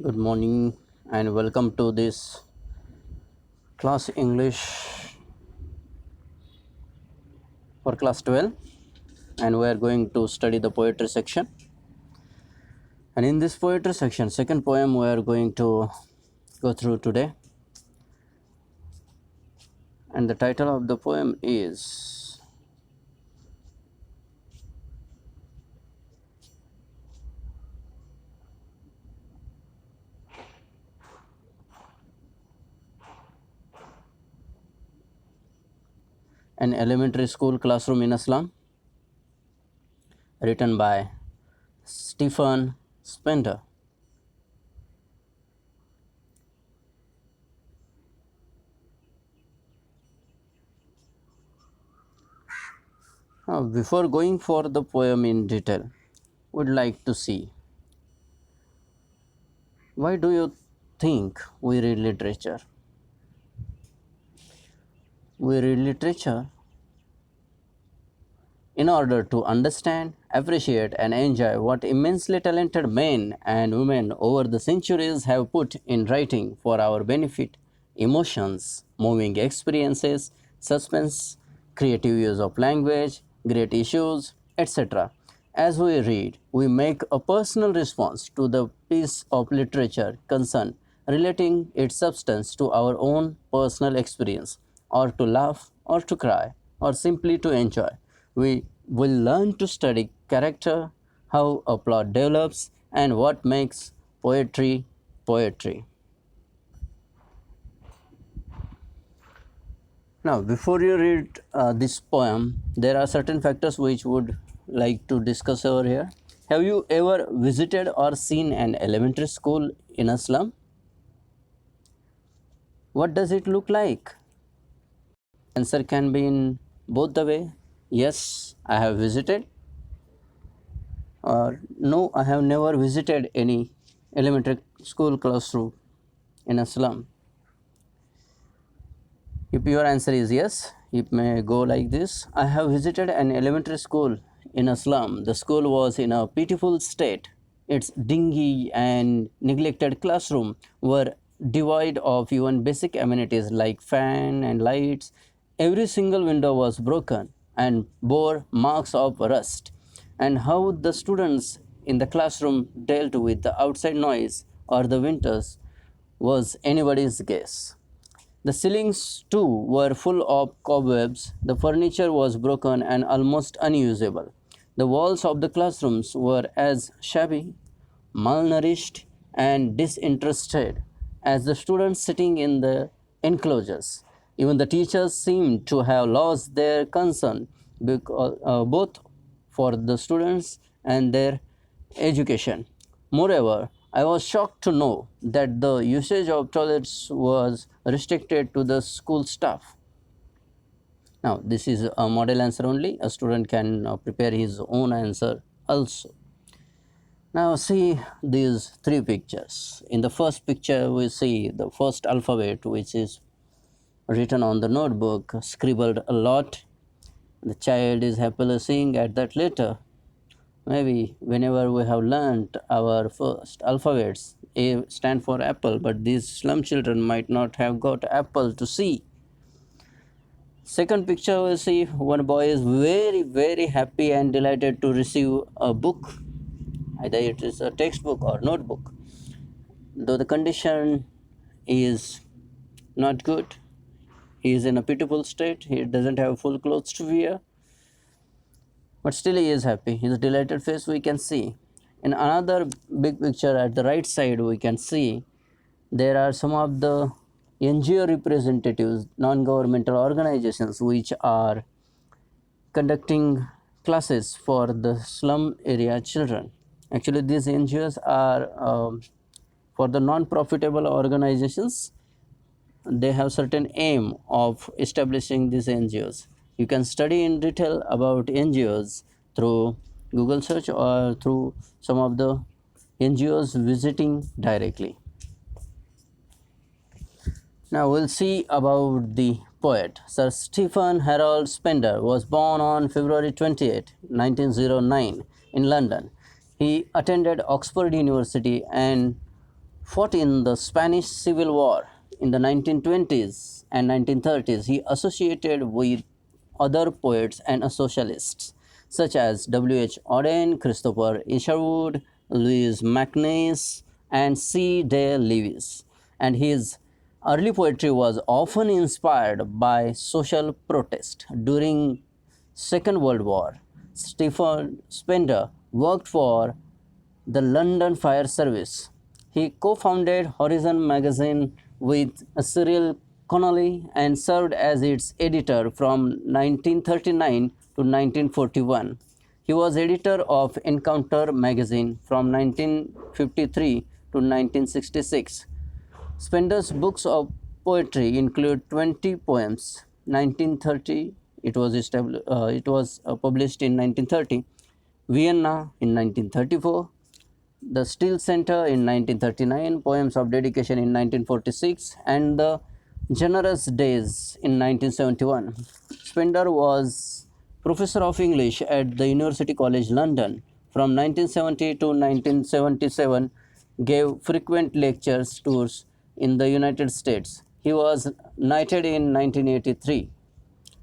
Good morning and welcome to this class English for class 12, and we are going to study the poetry section. And in this poetry section, second poem we are going to go through today, and the title of the poem is An Elementary School Classroom in a Slum, written by Stephen Spender. Now, before going for the poem in detail, would like to see, why do you think we read literature? We read literature in order to understand, appreciate, and enjoy what immensely talented men and women over the centuries have put in writing for our benefit. Emotions, moving experiences, suspense, creative use of language, great issues, etc. As we read, we make a personal response to the piece of literature concerned, relating its substance to our own personal experience, or to laugh, or to cry, or simply to enjoy. We will learn to study character, how a plot develops, and what makes poetry poetry. Now, before you read this poem, there are certain factors which would like to discuss over here. Have you ever visited or seen an elementary school in a slum? What does it look like? Answer can be in both the way. Yes, I have visited, or no, I have never visited any elementary school classroom in a slum. If your answer is yes, it may go like this. I have visited an elementary school in a slum. The school was in a pitiful state. Its dingy and neglected classroom were devoid of even basic amenities like fan and lights. Every single window was broken and bore marks of rust. And how the students in the classroom dealt with the outside noise or the winters was anybody's guess. The ceilings, too, were full of cobwebs, the furniture was broken and almost unusable. The walls of the classrooms were as shabby, malnourished, and disinterested as the students sitting in the enclosures. Even the teachers seemed to have lost their concern both for the students and their education. Moreover, I was shocked to know that the usage of toilets was restricted to the school staff. Now, this is a model answer only. A student can prepare his own answer also. Now, see these three pictures. In the first picture, we see the first alphabet, which is written on the notebook, scribbled a lot. The child is happily seeing at that letter. Maybe whenever we have learnt our first alphabets, A stand for apple, but these slum children might not have got apple to see. Second picture we see one boy is very happy and delighted to receive a book, either it is a textbook or notebook. Though the condition is not good, he is in a pitiful state, he doesn't have full clothes to wear, but still he is happy. His delighted face we can see. In another big picture at the right side, we can see there are some of the NGO representatives, non-governmental organizations, which are conducting classes for the slum area children. Actually, these NGOs are for the non-profitable organizations. They have certain aim of establishing these NGOs. You can study in detail about NGOs through Google search or through some of the NGOs visiting directly. Now we'll see about the poet. Sir Stephen Harold Spender was born on February 28, 1909 in London. He attended Oxford University and fought in the Spanish Civil War in the 1920s and 1930s. He associated with other poets and socialists such as W.H. Auden, Christopher Isherwood, Louis MacNeice, and C. D. Lewis. And his early poetry was often inspired by social protest. During Second World War, Stephen Spender worked for the London Fire Service. He co-founded Horizon magazine with Cyril Connolly and served as its editor from 1939 to 1941. He was editor of Encounter magazine from 1953 to 1966. Spender's books of poetry include 20 poems. 1930, it was published in 1930. Vienna in 1934, the Steel Center in 1939, Poems of Dedication in 1946, and The Generous Days in 1971. Spender was professor of English at the University College London from 1970 to 1977, gave frequent lectures tours in the United States. He was knighted in 1983.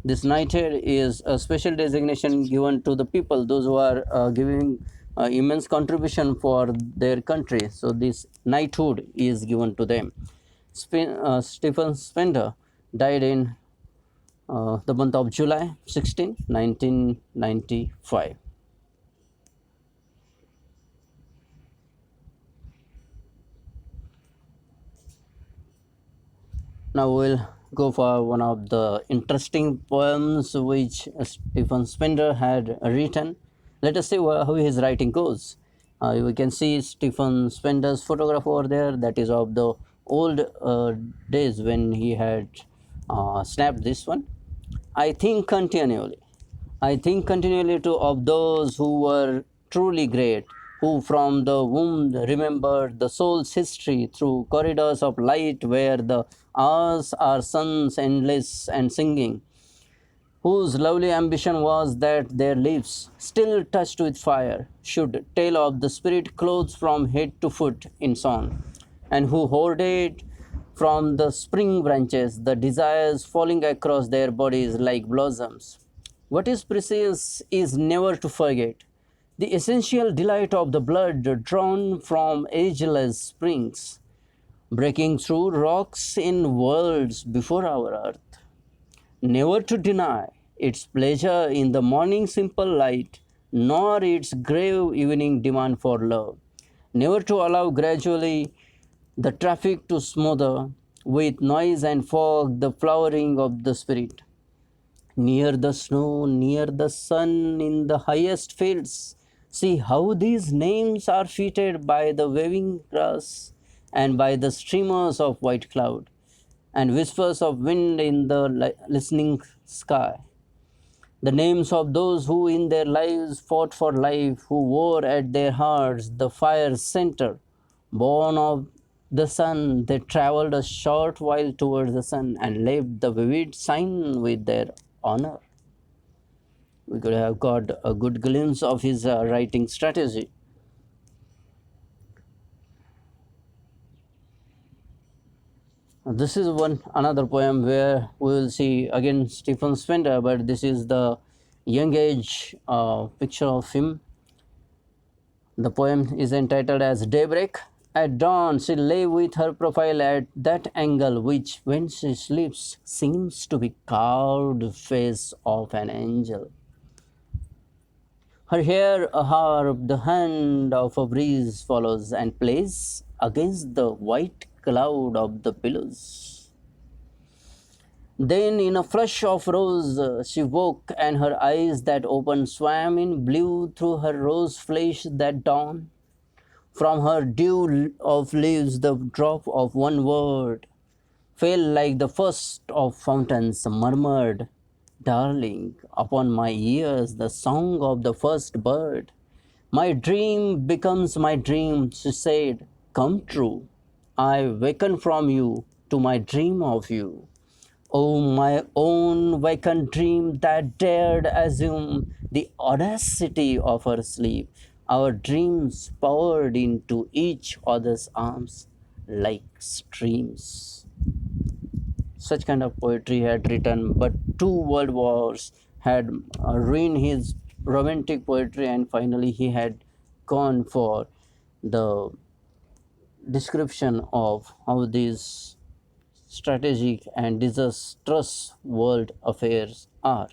This knighthood is a special designation given to the people, those who are giving immense contribution for their country. So this knighthood is given to them. Stephen Spender died in the month of July 16, 1995. Now we'll go for one of the interesting poems which Stephen Spender had written. Let us see how his writing goes. We can see Stephen Spender's photograph over there, that is of the old days when he had snapped this one. I think continually. I think continually to of those who were truly great, who from the womb remembered the soul's history through corridors of light where the hours are suns endless and singing, whose lovely ambition was that their lips, still touched with fire, should tell of the spirit clothed from head to foot in song, and who hoarded from the spring branches the desires falling across their bodies like blossoms. What is precious is never to forget the essential delight of the blood drawn from ageless springs, breaking through rocks in worlds before our earth, never to deny its pleasure in the morning simple light, nor its grave evening demand for love, never to allow gradually the traffic to smother with noise and fog the flowering of the spirit. Near the snow, near the sun, in the highest fields, see how these names are fitted by the waving grass and by the streamers of white cloud and whispers of wind in the listening sky. The names of those who in their lives fought for life, who wore at their hearts the fire's center. Born of the sun, they traveled a short while towards the sun and left the vivid sign with their honor. We could have got a good glimpse of his writing strategy. This is one another poem where we will see again Stephen Spender, but this is the young age picture of him. The poem is entitled as Daybreak. At dawn, she lay with her profile at that angle which, when she sleeps, seems to be carved face of an angel. Her hair a harp, the hand of a breeze follows and plays against the white cloud of the pillows. Then, in a flush of rose, she woke, and her eyes that opened swam in blue through her rose flesh that dawn. From her dew of leaves, the drop of one word fell like the first of fountains, murmured, darling, upon my ears the song of the first bird. My dream becomes my dream, she said, come true. I waken from you to my dream of you. Oh, my own vacant dream that dared assume the audacity of her sleep, our dreams poured into each other's arms. like streams. Such kind of poetry had written, but two world wars had ruined his romantic poetry, and finally he had gone for the description of how these strategic and disastrous world affairs are.